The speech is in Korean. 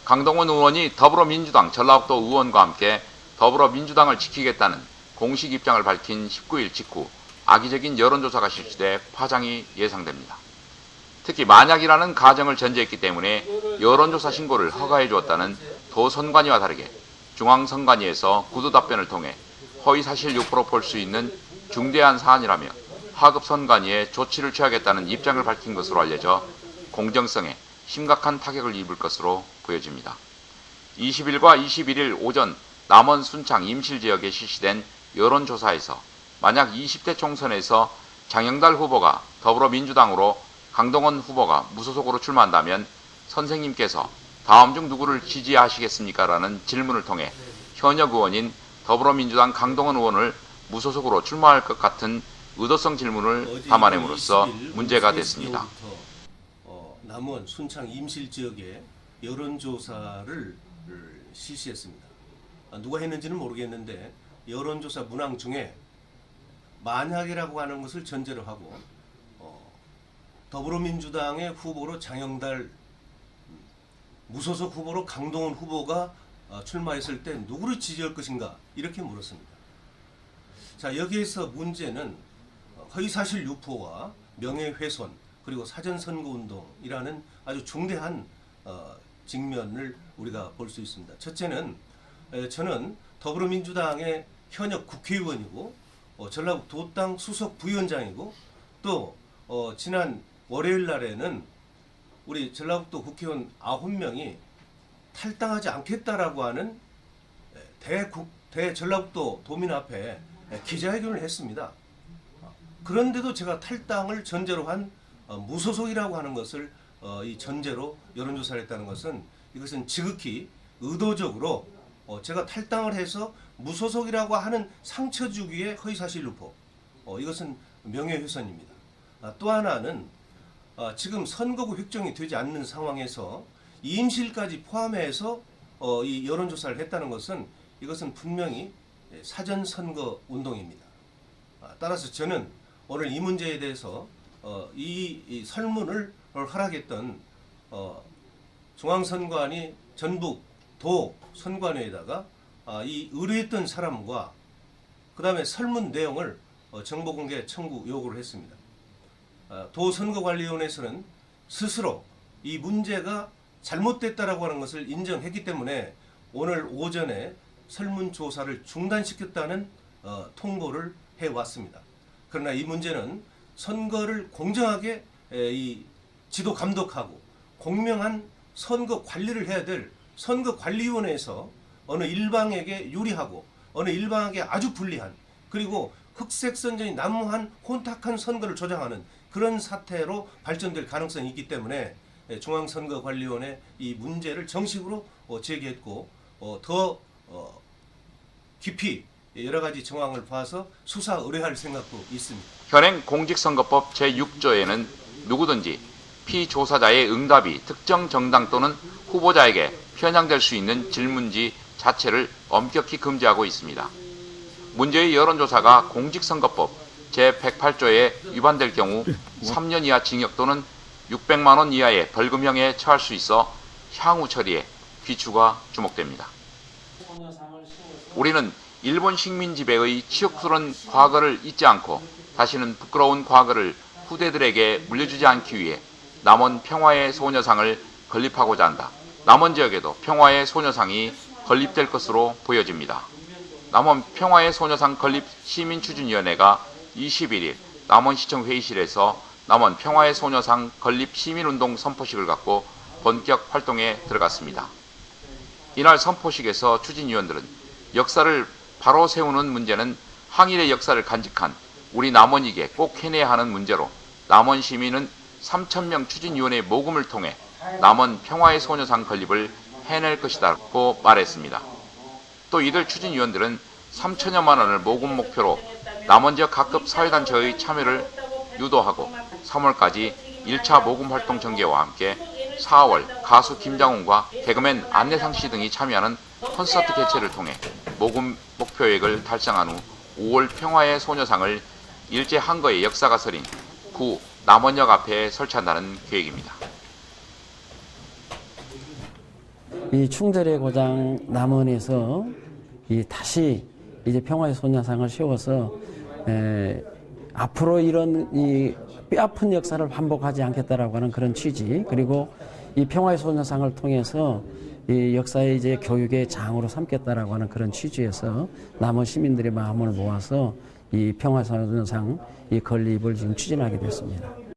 강동원 의원이 더불어민주당 전라북도 의원과 함께 더불어민주당을 지키겠다는 공식 입장을 밝힌 19일 직후 악의적인 여론조사가 실시돼 파장이 예상됩니다. 특히 만약이라는 가정을 전제했기 때문에 여론조사 신고를 허가해 주었다는 도선관위와 다르게 중앙선관위에서 구두 답변을 통해 허위사실 유포로 볼 수 있는 중대한 사안이라며 하급선관위에 조치를 취하겠다는 입장을 밝힌 것으로 알려져 공정성에 심각한 타격을 입을 것으로 보여집니다. 20일과 21일 오전 남원 순창 임실지역에 실시된 여론조사에서 만약 20대 총선에서 장영달 후보가 더불어민주당으로 강동원 후보가 무소속으로 출마한다면 선생님께서 다음 중 누구를 지지하시겠습니까? 라는 질문을 통해 현역 의원인 더불어민주당 강동원 의원을 무소속으로 출마할 것 같은 의도성 질문을 담아냄으로써 문제가 됐습니다. 남원 순창 임실 지역에 여론조사를 실시했습니다. 누가 했는지는 모르겠는데 여론조사 문항 중에 만약이라고 하는 것을 전제로 하고 더불어민주당의 후보로 장영달, 무소속 후보로 강동원 후보가 출마했을 때 누구를 지지할 것인가 이렇게 물었습니다. 자, 여기에서 문제는 허위사실 유포와 명예훼손 그리고 사전선거운동이라는 아주 중대한 직면을 우리가 볼 수 있습니다. 첫째는 저는 더불어민주당의 현역 국회의원이고 전라북도당 수석 부위원장이고 또 지난 월요일 날에는 우리 전라북도 국회의원 9명이 탈당하지 않겠다라고 하는 대전라북도 도민 앞에 기자회견을 했습니다. 그런데도 제가 탈당을 전제로 한 무소속이라고 하는 것을 이 전제로 여론조사를 했다는 것은 이것은 지극히 의도적으로 제가 탈당을 해서 무소속이라고 하는 상처 주기의 허위사실 유포, 이것은 명예훼손입니다. 또 하나는 지금 선거구 획정이 되지 않는 상황에서 임실까지 포함해서 이 여론조사를 했다는 것은 이것은 분명히 사전선거 운동입니다. 따라서 저는 오늘 이 문제에 대해서 이 설문을 허락했던 중앙선관위 전북도 선관위에다가 이 의뢰했던 사람과 그 다음에 설문 내용을 정보공개 청구 요구를 했습니다. 도선거관리위원회에서는 스스로 이 문제가 잘못됐다라고 하는 것을 인정했기 때문에 오늘 오전에 설문조사를 중단시켰다는 통보를 해왔습니다. 그러나 이 문제는 선거를 공정하게 이 지도 감독하고 공명한 선거 관리를 해야 될 선거관리위원회에서 어느 일방에게 유리하고 어느 일방에게 아주 불리한 그리고 흑색선전이 난무한 혼탁한 선거를 조장하는 그런 사태로 발전될 가능성이 있기 때문에 중앙선거관리위원회 이 문제를 정식으로 제기했고 더 깊이 여러 가지 정황을 봐서 수사 의뢰할 생각도 있습니다. 현행 공직선거법 제6조에는 누구든지 피조사자의 응답이 특정 정당 또는 후보자에게 편향될 수 있는 질문지 자체를 엄격히 금지하고 있습니다. 문제의 여론조사가 공직선거법 제108조에 위반될 경우 3년 이하 징역 또는 600만 원 이하의 벌금형에 처할 수 있어 향후 처리에 귀추가 주목됩니다. 우리는 일본 식민 지배의 치욕스러운 과거를 잊지 않고 다시는 부끄러운 과거를 후대들에게 물려주지 않기 위해 남원 평화의 소녀상을 건립하고자 한다. 남원 지역에도 평화의 소녀상이 건립될 것으로 보여집니다. 남원 평화의 소녀상 건립 시민추진위원회가 21일 남원시청 회의실에서 남원 평화의 소녀상 건립 시민운동 선포식을 갖고 본격 활동에 들어갔습니다. 이날 선포식에서 추진위원들은 역사를 바로 세우는 문제는 항일의 역사를 간직한 우리 남원이게 꼭 해내야 하는 문제로 남원 시민은 3,000명 추진위원회 모금을 통해 남원 평화의 소녀상 건립을 해낼 것이라고 말했습니다. 또 이들 추진위원들은 3천여만 원을 모금 목표로 남원 지역 각급 사회단체의 참여를 유도하고 3월까지 1차 모금 활동 전개와 함께 4월 가수 김장훈과 개그맨 안내상 씨 등이 참여하는 콘서트 개최를 통해 모금 목표액을 달성한 후 5월 평화의 소녀상을 일제항거의 역사가 서린 구 남원역 앞에 설치한다는 계획입니다. 이 충절의 고장 남원에서 이 다시 이제 평화의 소녀상을 세워서 앞으로 이런 이 뼈아픈 역사를 반복하지 않겠다라고 하는 그런 취지, 그리고 이 평화의 소녀상을 통해서 이 역사의 이제 교육의 장으로 삼겠다라고 하는 그런 취지에서 남원 시민들의 마음을 모아서 이 평화의 소녀상 이 건립을 지금 추진하게 됐습니다.